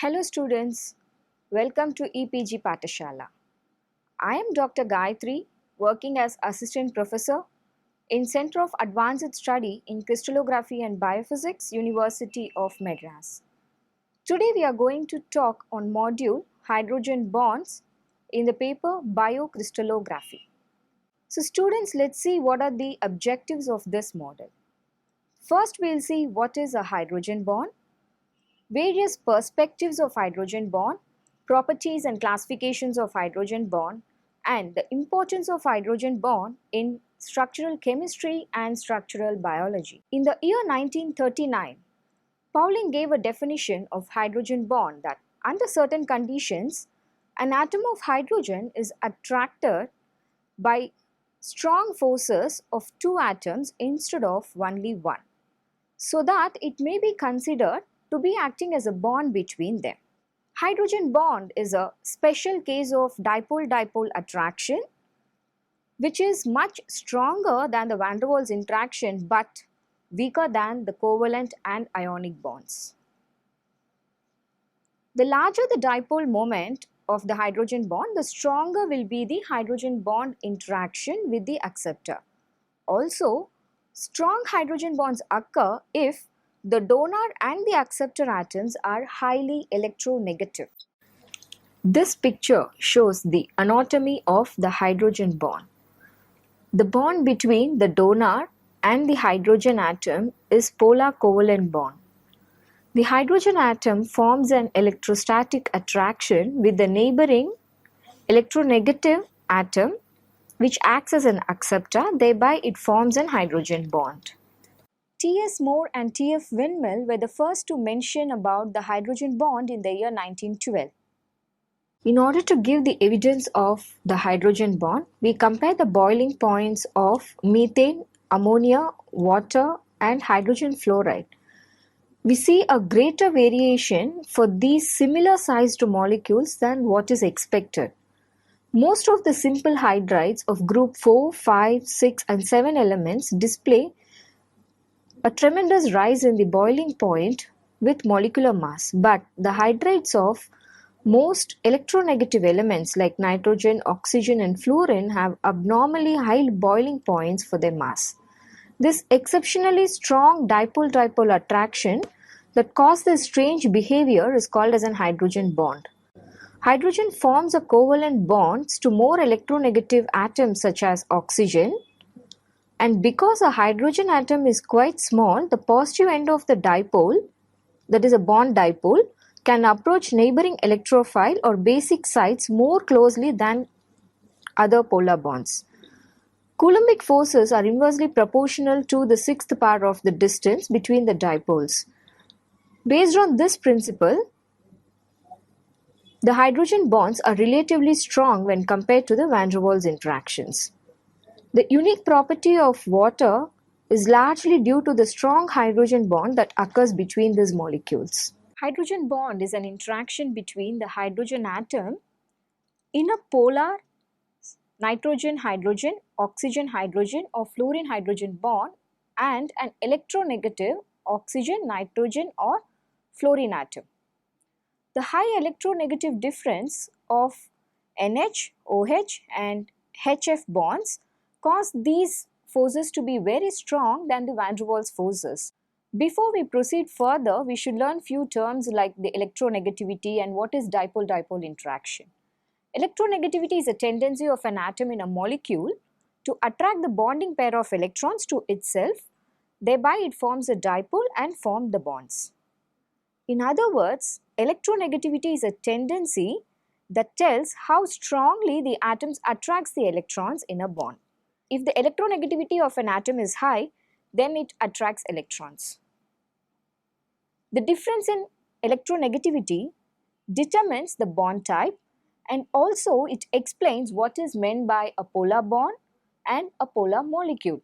Hello students, welcome to EPG Patashala. I am Dr. Gayatri, working as Assistant Professor in Center of Advanced Study in Crystallography and Biophysics, University of Madras. Today we are going to talk on module Hydrogen Bonds in the paper Biocrystallography. So students, let's see what are the objectives of this model. First we'll see what is a hydrogen bond, various perspectives of hydrogen bond, properties and classifications of hydrogen bond, and the importance of hydrogen bond in structural chemistry and structural biology. In the year 1939, Pauling gave a definition of hydrogen bond that under certain conditions, an atom of hydrogen is attracted by strong forces of two atoms instead of only one, so that it may be considered to be acting as a bond between them. Hydrogen bond is a special case of dipole-dipole attraction, which is much stronger than the van der Waals interaction but weaker than the covalent and ionic bonds. The larger the dipole moment of the hydrogen bond, the stronger will be the hydrogen bond interaction with the acceptor. Also, strong hydrogen bonds occur if the donor and the acceptor atoms are highly electronegative. This picture shows the anatomy of the hydrogen bond. The bond between the donor and the hydrogen atom is polar covalent bond. The hydrogen atom forms an electrostatic attraction with the neighboring electronegative atom, which acts as an acceptor, thereby it forms an hydrogen bond. T.S. Moore and T.F. Windmill were the first to mention about the hydrogen bond in the year 1912. In order to give the evidence of the hydrogen bond, we compare the boiling points of methane, ammonia, water, and hydrogen fluoride. We see a greater variation for these similar sized molecules than what is expected. Most of the simple hydrides of group 4, 5, 6, and 7 elements display a tremendous rise in the boiling point with molecular mass, but the hydrides of most electronegative elements like nitrogen, oxygen, and fluorine have abnormally high boiling points for their mass. This exceptionally strong dipole-dipole attraction that causes this strange behavior is called as an hydrogen bond. Hydrogen forms a covalent bonds to more electronegative atoms such as oxygen, and because a hydrogen atom is quite small, the positive end of the dipole, that is a bond dipole, can approach neighboring electrophile or basic sites more closely than other polar bonds. Coulombic forces are inversely proportional to the sixth power of the distance between the dipoles. Based on this principle, the hydrogen bonds are relatively strong when compared to the van der Waals interactions. The unique property of water is largely due to the strong hydrogen bond that occurs between these molecules. Hydrogen bond is an interaction between the hydrogen atom in a polar nitrogen-hydrogen, oxygen-hydrogen or fluorine-hydrogen bond and an electronegative oxygen-nitrogen or fluorine atom. The high electronegative difference of NH, OH and HF bonds cause these forces to be very strong than the van der Waals forces. Before we proceed further, we should learn few terms like the electronegativity and what is dipole-dipole interaction. Electronegativity is a tendency of an atom in a molecule to attract the bonding pair of electrons to itself, thereby it forms a dipole and form the bonds. In other words, electronegativity is a tendency that tells how strongly the atoms attracts the electrons in a bond. If the electronegativity of an atom is high, then it attracts electrons. The difference in electronegativity determines the bond type and also it explains what is meant by a polar bond and a polar molecule.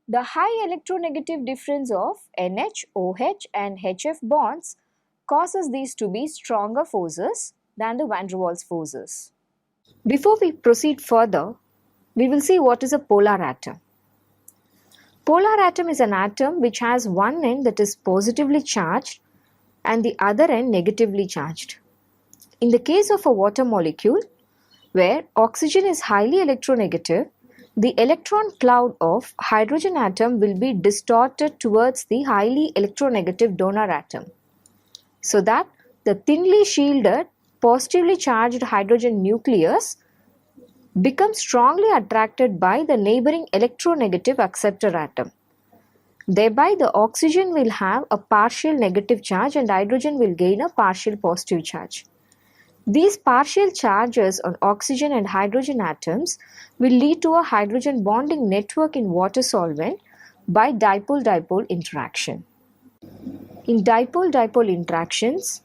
The high electronegative difference of NH, OH and HF bonds causes these to be stronger forces than the van der Waals forces. Before we proceed further, we will see what is a polar atom. Polar atom is an atom which has one end that is positively charged and the other end negatively charged. In the case of a water molecule, where oxygen is highly electronegative, the electron cloud of hydrogen atom will be distorted towards the highly electronegative donor atom, so that the thinly shielded positively charged hydrogen nucleus becomes strongly attracted by the neighboring electronegative acceptor atom. Thereby, the oxygen will have a partial negative charge and hydrogen will gain a partial positive charge. These partial charges on oxygen and hydrogen atoms will lead to a hydrogen bonding network in water solvent by dipole-dipole interaction. In dipole-dipole interactions,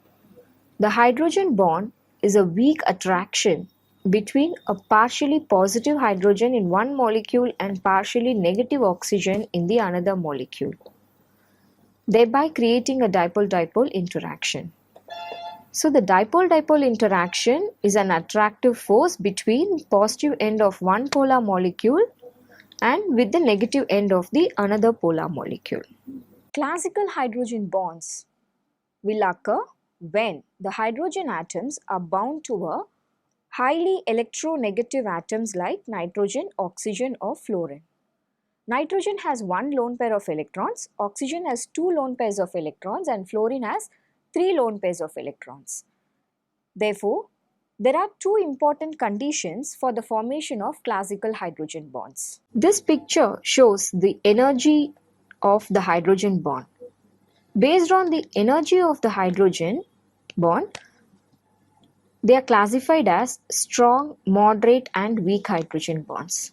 the hydrogen bond is a weak attraction between a partially positive hydrogen in one molecule and partially negative oxygen in the another molecule, thereby creating a dipole-dipole interaction. So the dipole-dipole interaction is an attractive force between positive end of one polar molecule and with the negative end of the another polar molecule. Classical hydrogen bonds will occur when the hydrogen atoms are bound to a highly electronegative atoms like nitrogen, oxygen or fluorine. Nitrogen has one lone pair of electrons, oxygen has two lone pairs of electrons and fluorine has three lone pairs of electrons. Therefore, there are two important conditions for the formation of classical hydrogen bonds. This picture shows the energy of the hydrogen bond. Based on the energy of the hydrogen bond, they are classified as strong, moderate and weak hydrogen bonds.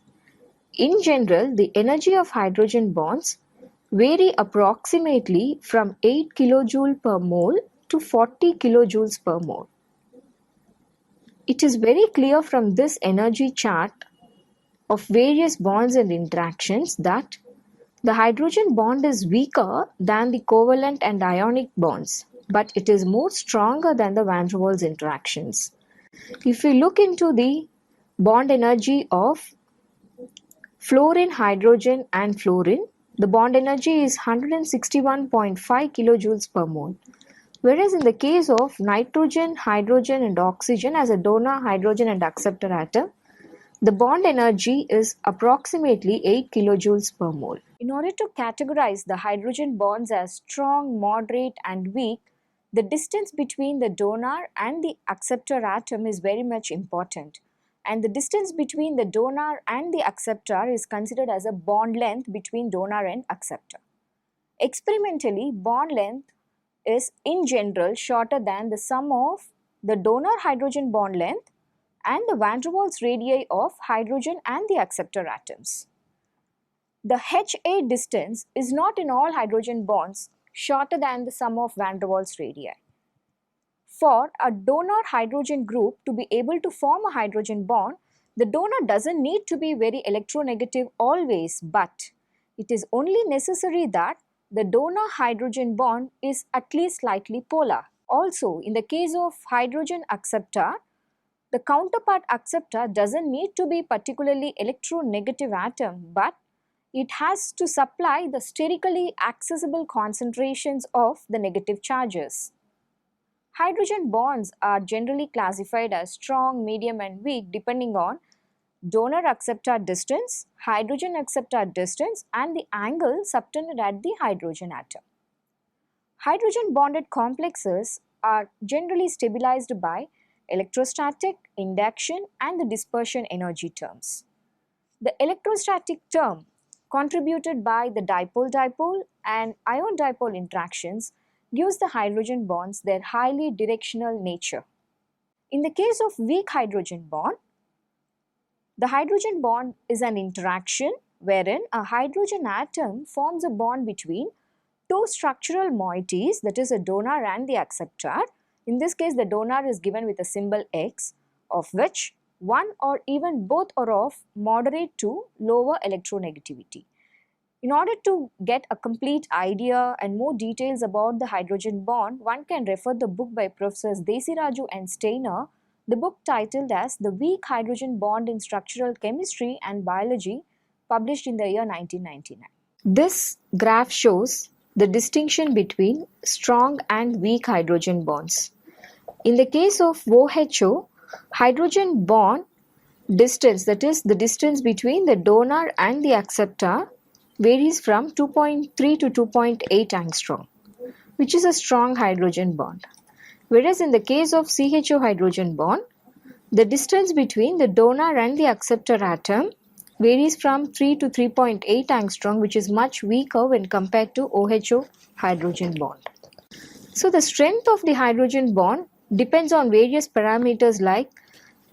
In general, the energy of hydrogen bonds vary approximately from 8 kJ per mole to 40 kilojoules per mole. It is very clear from this energy chart of various bonds and interactions that the hydrogen bond is weaker than the covalent and ionic bonds, but it is more stronger than the van der Waals interactions. If we look into the bond energy of fluorine, hydrogen and fluorine, the bond energy is 161.5 kilojoules per mole. Whereas in the case of nitrogen, hydrogen and oxygen as a donor hydrogen and acceptor atom, the bond energy is approximately 8 kilojoules per mole. In order to categorize the hydrogen bonds as strong, moderate and weak, the distance between the donor and the acceptor atom is very much important. And the distance between the donor and the acceptor is considered as a bond length between donor and acceptor. Experimentally, bond length is in general shorter than the sum of the donor hydrogen bond length and the van der Waals radii of hydrogen and the acceptor atoms. The HA distance is not in all hydrogen bonds shorter than the sum of van der Waals radii. For a donor hydrogen group to be able to form a hydrogen bond, the donor doesn't need to be very electronegative always, but it is only necessary that the donor hydrogen bond is at least slightly polar. Also, in the case of hydrogen acceptor, the counterpart acceptor doesn't need to be particularly electronegative atom, but it has to supply the sterically accessible concentrations of the negative charges. Hydrogen bonds are generally classified as strong, medium and weak depending on donor acceptor distance, hydrogen acceptor distance and the angle subtended at the hydrogen atom. Hydrogen bonded complexes are generally stabilized by electrostatic, induction and the dispersion energy terms. The electrostatic term contributed by the dipole-dipole and ion-dipole interactions gives the hydrogen bonds their highly directional nature. In the case of weak hydrogen bond, the hydrogen bond is an interaction wherein a hydrogen atom forms a bond between two structural moieties, that is a donor and the acceptor. In this case, the donor is given with a symbol X, of which one or even both are of moderate to lower electronegativity. In order to get a complete idea and more details about the hydrogen bond, one can refer the book by Professors Desiraju and Steiner, the book titled as The Weak Hydrogen Bond in Structural Chemistry and Biology, published in the year 1999. This graph shows the distinction between strong and weak hydrogen bonds. In the case of OHO, hydrogen bond distance, that is the distance between the donor and the acceptor, varies from 2.3 to 2.8 angstrom, which is a strong hydrogen bond. Whereas in the case of CHO hydrogen bond, the distance between the donor and the acceptor atom varies from 3 to 3.8 angstrom, which is much weaker when compared to OHO hydrogen bond. So the strength of the hydrogen bond depends on various parameters like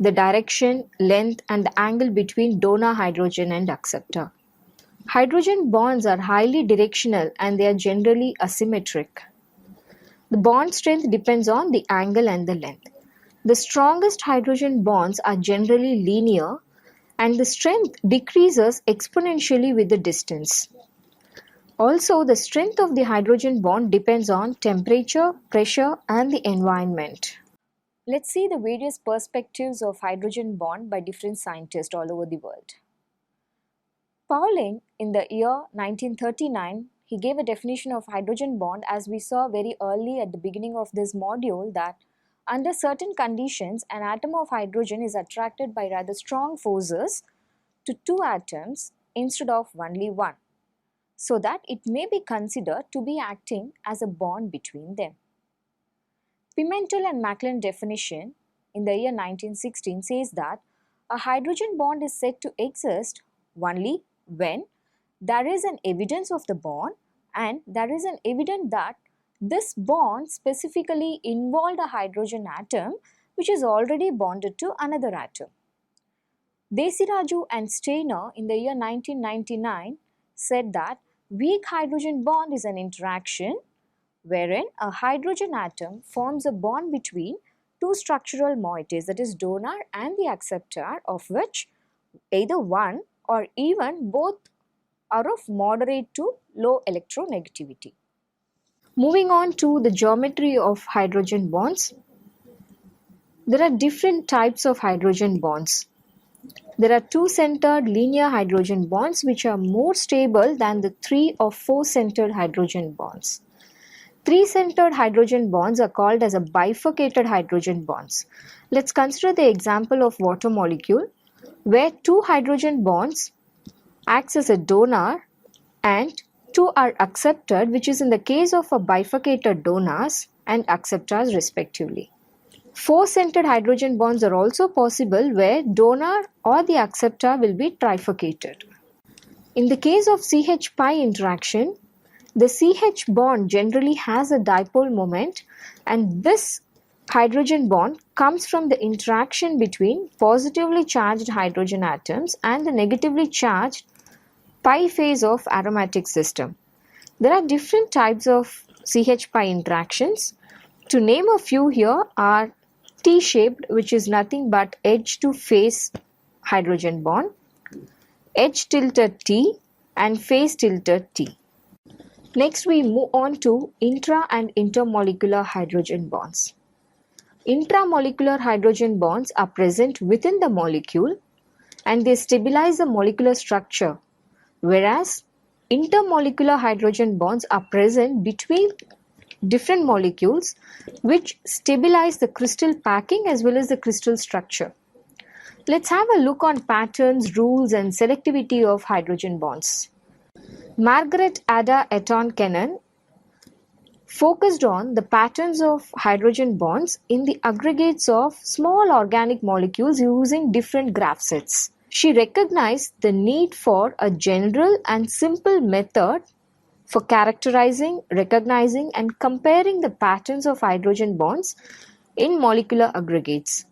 the direction, length, and the angle between donor hydrogen and acceptor. Hydrogen bonds are highly directional and they are generally asymmetric. The bond strength depends on the angle and the length. The strongest hydrogen bonds are generally linear and the strength decreases exponentially with the distance. Also, the strength of the hydrogen bond depends on temperature, pressure, and the environment. Let's see the various perspectives of hydrogen bond by different scientists all over the world. Pauling, in the year 1939, he gave a definition of hydrogen bond, as we saw very early at the beginning of this module, that under certain conditions an atom of hydrogen is attracted by rather strong forces to two atoms instead of only one, so that it may be considered to be acting as a bond between them. Pimentel and Macklin definition in the year 1916 says that a hydrogen bond is said to exist only when there is an evidence of the bond and there is an evidence that this bond specifically involved a hydrogen atom which is already bonded to another atom. Desiraju and Steiner in the year 1999 said that weak hydrogen bond is an interaction wherein a hydrogen atom forms a bond between two structural moieties, that is donor and the acceptor, of which either one or even both are of moderate to low electronegativity. Moving on to the geometry of hydrogen bonds, there are different types of hydrogen bonds. There are two-centered linear hydrogen bonds which are more stable than the 3 or 4-centered hydrogen bonds. Three-centered hydrogen bonds are called as a bifurcated hydrogen bonds. Let's consider the example of water molecule where two hydrogen bonds acts as a donor and two are accepted, which is in the case of a bifurcated donors and acceptors respectively. Four-centered hydrogen bonds are also possible where donor or the acceptor will be trifurcated. In the case of CH-pi interaction, the CH bond generally has a dipole moment, and this hydrogen bond comes from the interaction between positively charged hydrogen atoms and the negatively charged pi phase of aromatic system. There are different types of CH-pi interactions. To name a few here are T-shaped, which is nothing but edge to face hydrogen bond, edge tilted T, and face tilted T. Next, we move on to intra and intermolecular hydrogen bonds. Intramolecular hydrogen bonds are present within the molecule and they stabilize the molecular structure, whereas intermolecular hydrogen bonds are present between different molecules which stabilize the crystal packing as well as the crystal structure. Let's have a look on patterns, rules, and selectivity of hydrogen bonds. Margaret Ada Eaton Kennan focused on the patterns of hydrogen bonds in the aggregates of small organic molecules using different graph sets. She recognized the need for a general and simple method for characterizing, recognizing, and comparing the patterns of hydrogen bonds in molecular aggregates.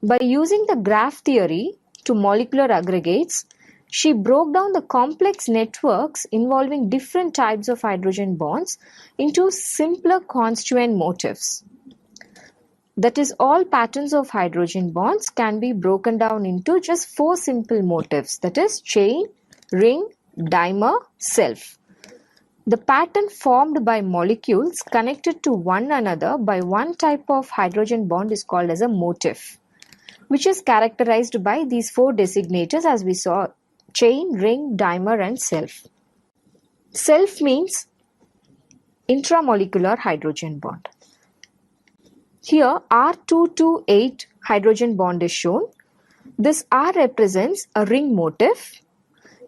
By using the graph theory to molecular aggregates, she broke down the complex networks involving different types of hydrogen bonds into simpler constituent motifs. That is, all patterns of hydrogen bonds can be broken down into just 4 simple motifs, that is chain, ring, dimer, self. The pattern formed by molecules connected to one another by one type of hydrogen bond is called as a motif, which is characterized by these 4 designators as we saw: chain, ring, dimer, and self. Self means intramolecular hydrogen bond. Here R228 hydrogen bond is shown. This R represents a ring motif.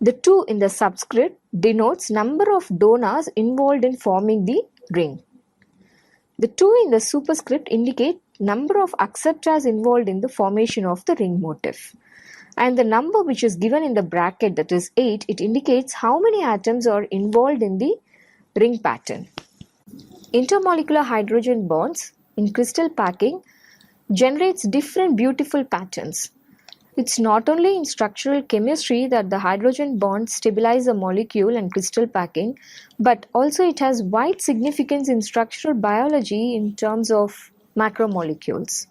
The 2 in the subscript denotes number of donors involved in forming the ring. The 2 in the superscript indicate number of acceptors involved in the formation of the ring motif. And the number which is given in the bracket, that is 8, it indicates how many atoms are involved in the ring pattern. Intermolecular hydrogen bonds in crystal packing generates different beautiful patterns. It's not only in structural chemistry that the hydrogen bonds stabilize a molecule and crystal packing, but also it has wide significance in structural biology in terms of macromolecules.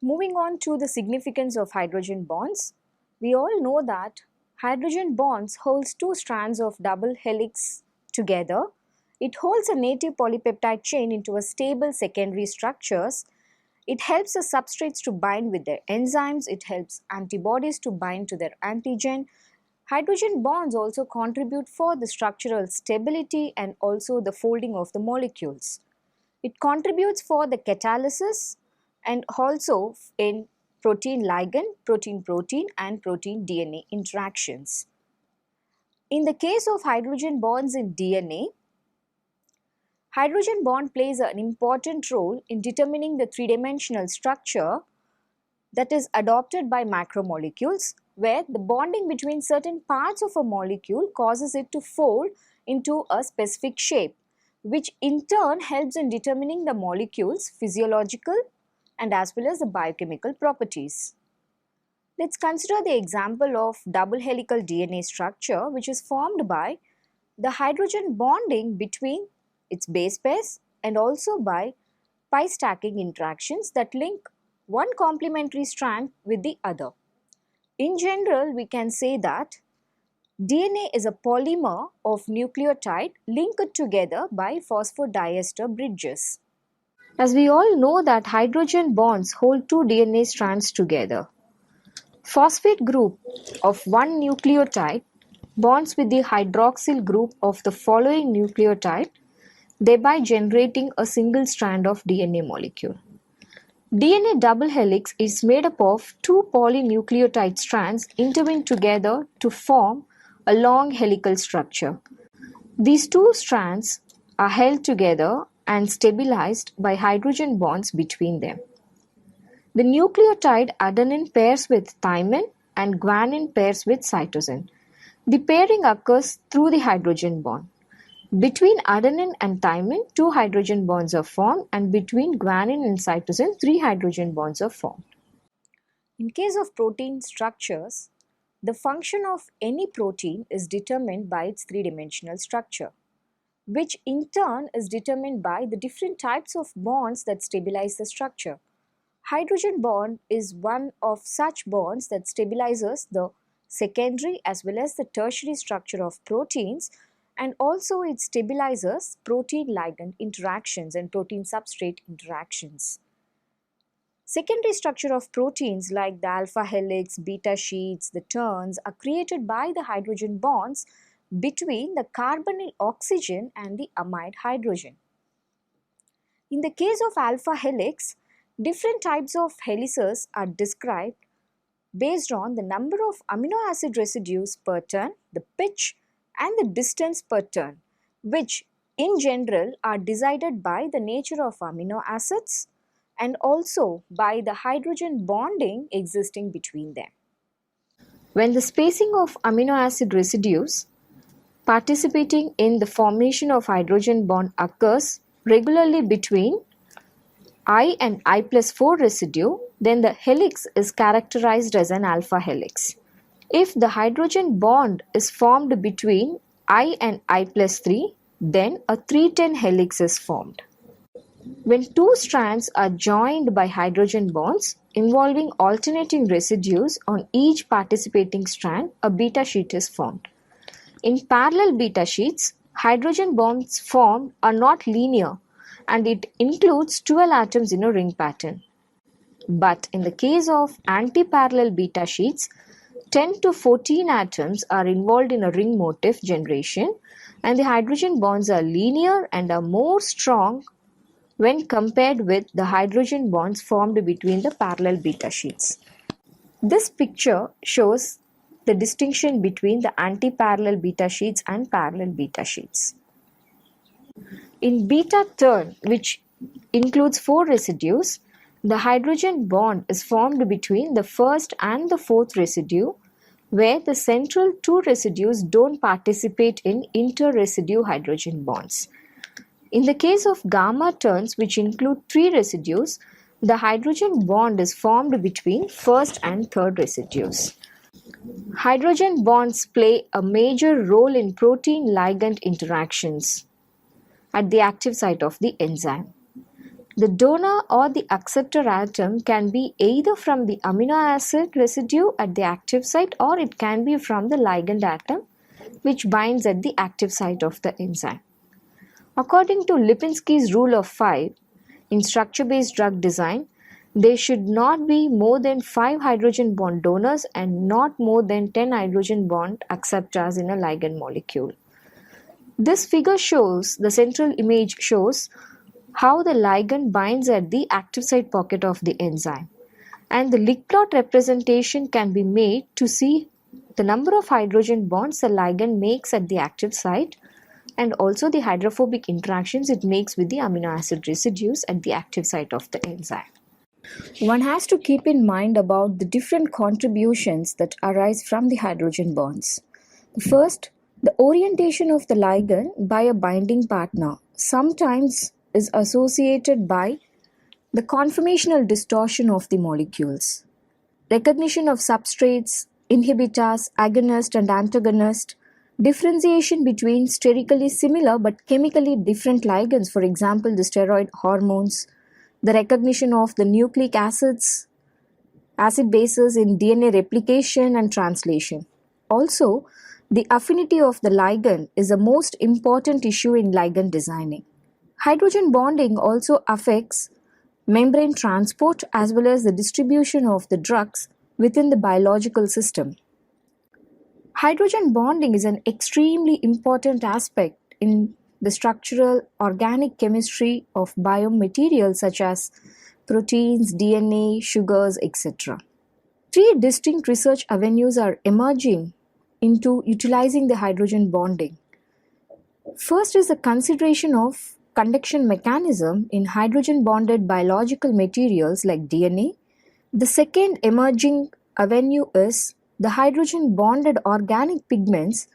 Moving on to the significance of hydrogen bonds, we all know that hydrogen bonds holds 2 strands of double helix together. It holds a native polypeptide chain into a stable secondary structures. It helps the substrates to bind with their enzymes. It helps antibodies to bind to their antigen. Hydrogen bonds also contribute for the structural stability and also the folding of the molecules. It contributes for the catalysis and also in protein ligand, protein-protein and protein-DNA interactions. In the case of hydrogen bonds in DNA, hydrogen bond plays an important role in determining the three-dimensional structure that is adopted by macromolecules, where the bonding between certain parts of a molecule causes it to fold into a specific shape, which in turn helps in determining the molecule's physiological and as well as the biochemical properties. Let's consider the example of double helical DNA structure, which is formed by the hydrogen bonding between its base pairs and also by pi stacking interactions that link one complementary strand with the other. In general, we can say that DNA is a polymer of nucleotide linked together by phosphodiester bridges. As we all know that hydrogen bonds hold 2 DNA strands together. Phosphate group of one nucleotide bonds with the hydroxyl group of the following nucleotide, thereby generating a single strand of DNA molecule. DNA double helix is made up of 2 polynucleotide strands intertwined together to form a long helical structure. These 2 strands are held together and stabilized by hydrogen bonds between them. The nucleotide adenine pairs with thymine and guanine pairs with cytosine. The pairing occurs through the hydrogen bond. Between adenine and thymine, 2 hydrogen bonds are formed, and between guanine and cytosine, 3 hydrogen bonds are formed. In case of protein structures, the function of any protein is determined by its three-dimensional structure, which in turn is determined by the different types of bonds that stabilize the structure. Hydrogen bond is one of such bonds that stabilizes the secondary as well as the tertiary structure of proteins, and also it stabilizes protein ligand interactions and protein substrate interactions. Secondary structure of proteins like the alpha helix, beta sheets, the turns are created by the hydrogen bonds between the carbonyl oxygen and the amide hydrogen. In the case of alpha helix, different types of helices are described based on the number of amino acid residues per turn, the pitch and the distance per turn, which in general are decided by the nature of amino acids and also by the hydrogen bonding existing between them. When the spacing of amino acid residues participating in the formation of hydrogen bond occurs regularly between I and I plus 4 residue, then the helix is characterized as an alpha helix. If the hydrogen bond is formed between I and I plus 3, then a 310 helix is formed. When 2 strands are joined by hydrogen bonds involving alternating residues on each participating strand, a beta sheet is formed. In parallel beta sheets, hydrogen bonds formed are not linear and it includes 12 atoms in a ring pattern. But in the case of anti-parallel beta sheets, 10 to 14 atoms are involved in a ring motif generation, and the hydrogen bonds are linear and are more strong when compared with the hydrogen bonds formed between the parallel beta sheets. This picture shows the distinction between the anti-parallel beta sheets and parallel beta sheets. In beta turn, which includes 4 residues, the hydrogen bond is formed between the first and the fourth residue, where the central 2 residues don't participate in inter-residue hydrogen bonds. In the case of gamma turns, which include 3 residues, the hydrogen bond is formed between first and third residues. Hydrogen bonds play a major role in protein-ligand interactions at the active site of the enzyme. The donor or the acceptor atom can be either from the amino acid residue at the active site, or it can be from the ligand atom which binds at the active site of the enzyme. According to Lipinski's rule of 5, in structure-based drug design, there should not be more than 5 hydrogen bond donors and not more than 10 hydrogen bond acceptors in a ligand molecule. This figure shows, the central image shows how the ligand binds at the active site pocket of the enzyme. And the Lick plot representation can be made to see the number of hydrogen bonds the ligand makes at the active site, and also the hydrophobic interactions it makes with the amino acid residues at the active site of the enzyme. One has to keep in mind about the different contributions that arise from the hydrogen bonds. First, the orientation of the ligand by a binding partner sometimes is associated by the conformational distortion of the molecules. Recognition of substrates, inhibitors, agonist and antagonist, differentiation between sterically similar but chemically different ligands, for example the steroid hormones, the recognition of the nucleic acids, acid bases in DNA replication and translation. Also, the affinity of the ligand is the most important issue in ligand designing. Hydrogen bonding also affects membrane transport as well as the distribution of the drugs within the biological system. Hydrogen bonding is an extremely important aspect in the structural organic chemistry of biomaterials such as proteins, DNA, sugars, etc. 3 distinct research avenues are emerging into utilizing the hydrogen bonding. First is the consideration of conduction mechanism in hydrogen bonded biological materials like DNA. The second emerging avenue is the hydrogen bonded organic pigments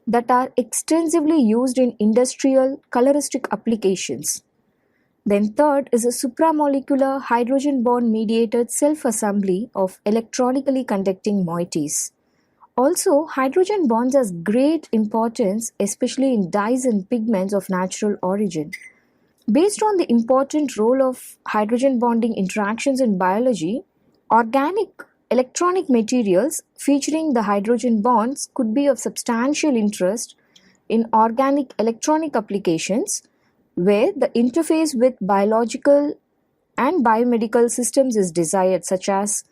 that are extensively used in industrial coloristic applications. Then third is a supramolecular hydrogen bond mediated self-assembly of electronically conducting moieties. Also, hydrogen bonds has great importance, especially in dyes and pigments of natural origin. Based on the important role of hydrogen bonding interactions in biology, organic electronic materials featuring the hydrogen bonds could be of substantial interest in organic electronic applications where the interface with biological and biomedical systems is desired, such as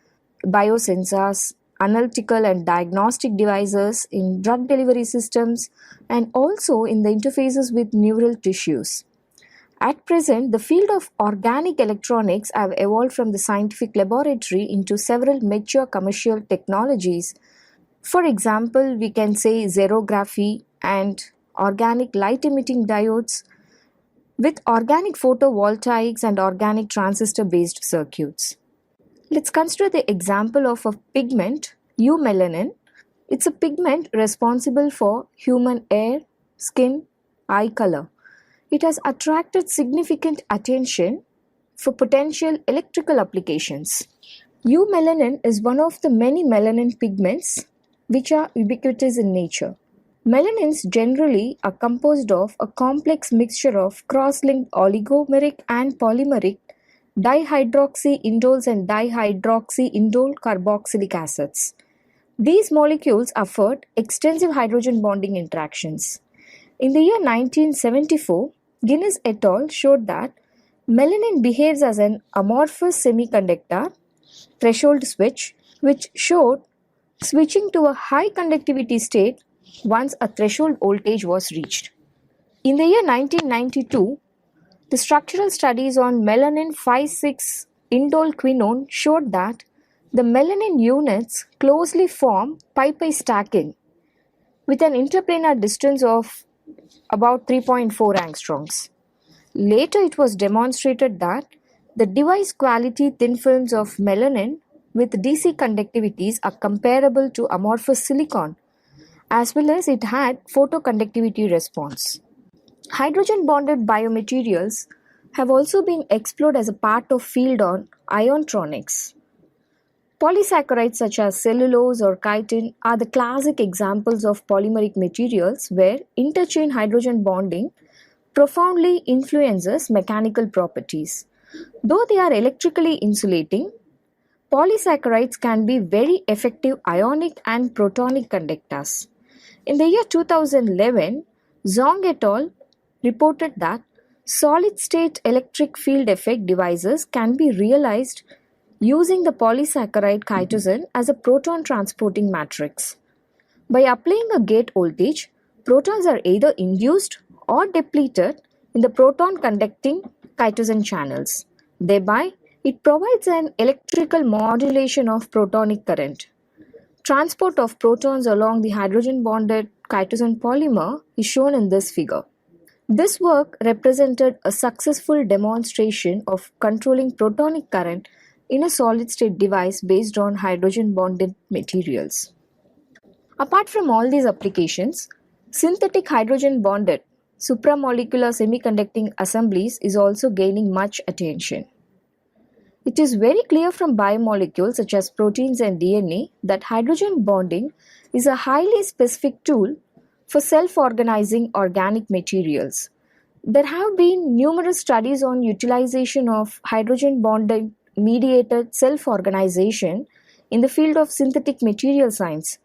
biosensors, analytical and diagnostic devices, in drug delivery systems, and also in the interfaces with neural tissues. At present, the field of organic electronics have evolved from the scientific laboratory into several mature commercial technologies. For example, we can say xerography and organic light-emitting diodes with organic photovoltaics and organic transistor-based circuits. Let's consider the example of a pigment, eumelanin. It's a pigment responsible for human hair, skin, eye color. It has attracted significant attention for potential electrical applications. Eumelanin is one of the many melanin pigments which are ubiquitous in nature. Melanins generally are composed of a complex mixture of cross-linked oligomeric and polymeric dihydroxyindoles and dihydroxyindole carboxylic acids. These molecules afford extensive hydrogen bonding interactions. In the year 1974, Guinness et al. Showed that melanin behaves as an amorphous semiconductor threshold switch, which showed switching to a high conductivity state once a threshold voltage was reached. In the year 1992, the structural studies on melanin 5,6 indole showed that the melanin units closely form pi-pi stacking with an interplanar distance of about 3.4 angstroms. Later, it was demonstrated that the device quality thin films of melanin with DC conductivities are comparable to amorphous silicon, as well as it had photoconductivity response. Hydrogen bonded biomaterials have also been explored as a part of field on iontronics. Polysaccharides such as cellulose or chitin are the classic examples of polymeric materials where interchain hydrogen bonding profoundly influences mechanical properties. Though they are electrically insulating, polysaccharides can be very effective ionic and protonic conductors. In the year 2011, Zhong et al. Reported that solid-state electric field effect devices can be realized using the polysaccharide chitosan as a proton transporting matrix. By applying a gate voltage, protons are either induced or depleted in the proton conducting chitosan channels. Thereby, it provides an electrical modulation of protonic current. Transport of protons along the hydrogen bonded chitosan polymer is shown in this figure. This work represented a successful demonstration of controlling protonic current in a solid-state device based on hydrogen bonded materials. Apart from all these applications, synthetic hydrogen bonded supramolecular semiconducting assemblies is also gaining much attention. It is very clear from biomolecules such as proteins and DNA that hydrogen bonding is a highly specific tool for self-organizing organic materials. There have been numerous studies on utilization of hydrogen bonding mediated self-organization in the field of synthetic material science.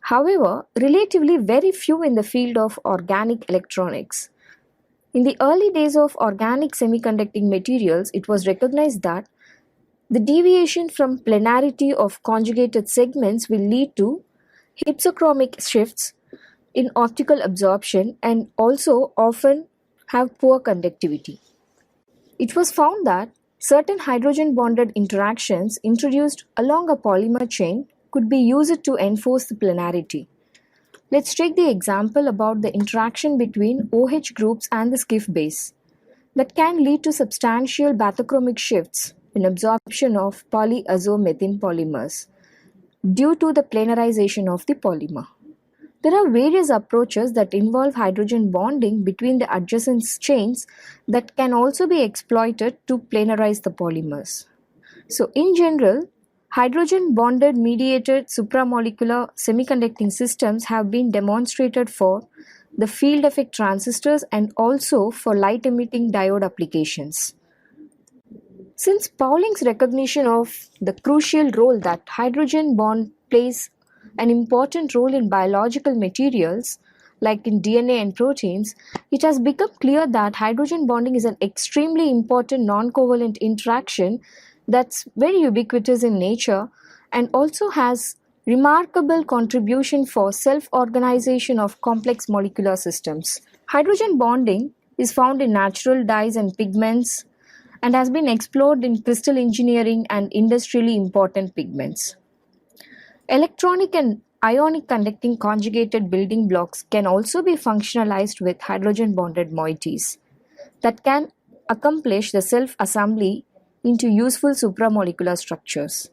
However, relatively very few in the field of organic electronics. In the early days of organic semiconducting materials, it was recognized that the deviation from planarity of conjugated segments will lead to hypsochromic shifts in optical absorption and also often have poor conductivity. It was found that certain hydrogen bonded interactions introduced along a polymer chain could be used to enforce the planarity. Let's take the example about the interaction between OH groups and the Schiff base that can lead to substantial bathochromic shifts in absorption of polyazomethane polymers due to the planarization of the polymer. There are various approaches that involve hydrogen bonding between the adjacent chains that can also be exploited to planarize the polymers. So in general, hydrogen bonded mediated supramolecular semiconducting systems have been demonstrated for the field effect transistors and also for light emitting diode applications. Since Pauling's recognition of the crucial role that hydrogen bond plays an important role in biological materials like in DNA and proteins, it has become clear that hydrogen bonding is an extremely important non-covalent interaction that's very ubiquitous in nature and also has remarkable contribution for self-organization of complex molecular systems. Hydrogen bonding is found in natural dyes and pigments and has been explored in crystal engineering and industrially important pigments. Electronic and ionic conducting conjugated building blocks can also be functionalized with hydrogen bonded moieties that can accomplish the self-assembly into useful supramolecular structures.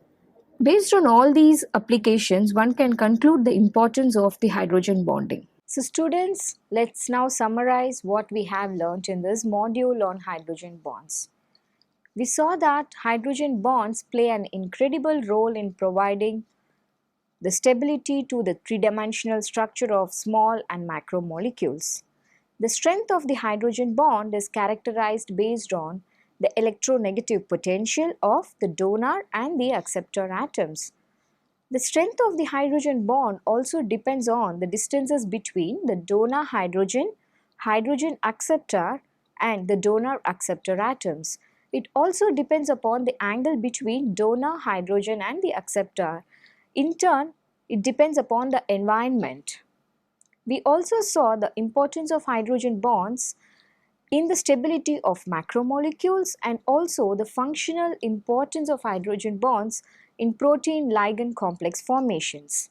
Based on all these applications, one can conclude the importance of the hydrogen bonding. So students, let's now summarize what we have learnt in this module on hydrogen bonds. We saw that hydrogen bonds play an incredible role in providing the stability to the three-dimensional structure of small and macromolecules. The strength of the hydrogen bond is characterized based on the electronegative potential of the donor and the acceptor atoms. The strength of the hydrogen bond also depends on the distances between the donor hydrogen, hydrogen acceptor and the donor acceptor atoms. It also depends upon the angle between donor hydrogen and the acceptor. In turn, it depends upon the environment. We also saw the importance of hydrogen bonds in the stability of macromolecules and also the functional importance of hydrogen bonds in protein ligand complex formations.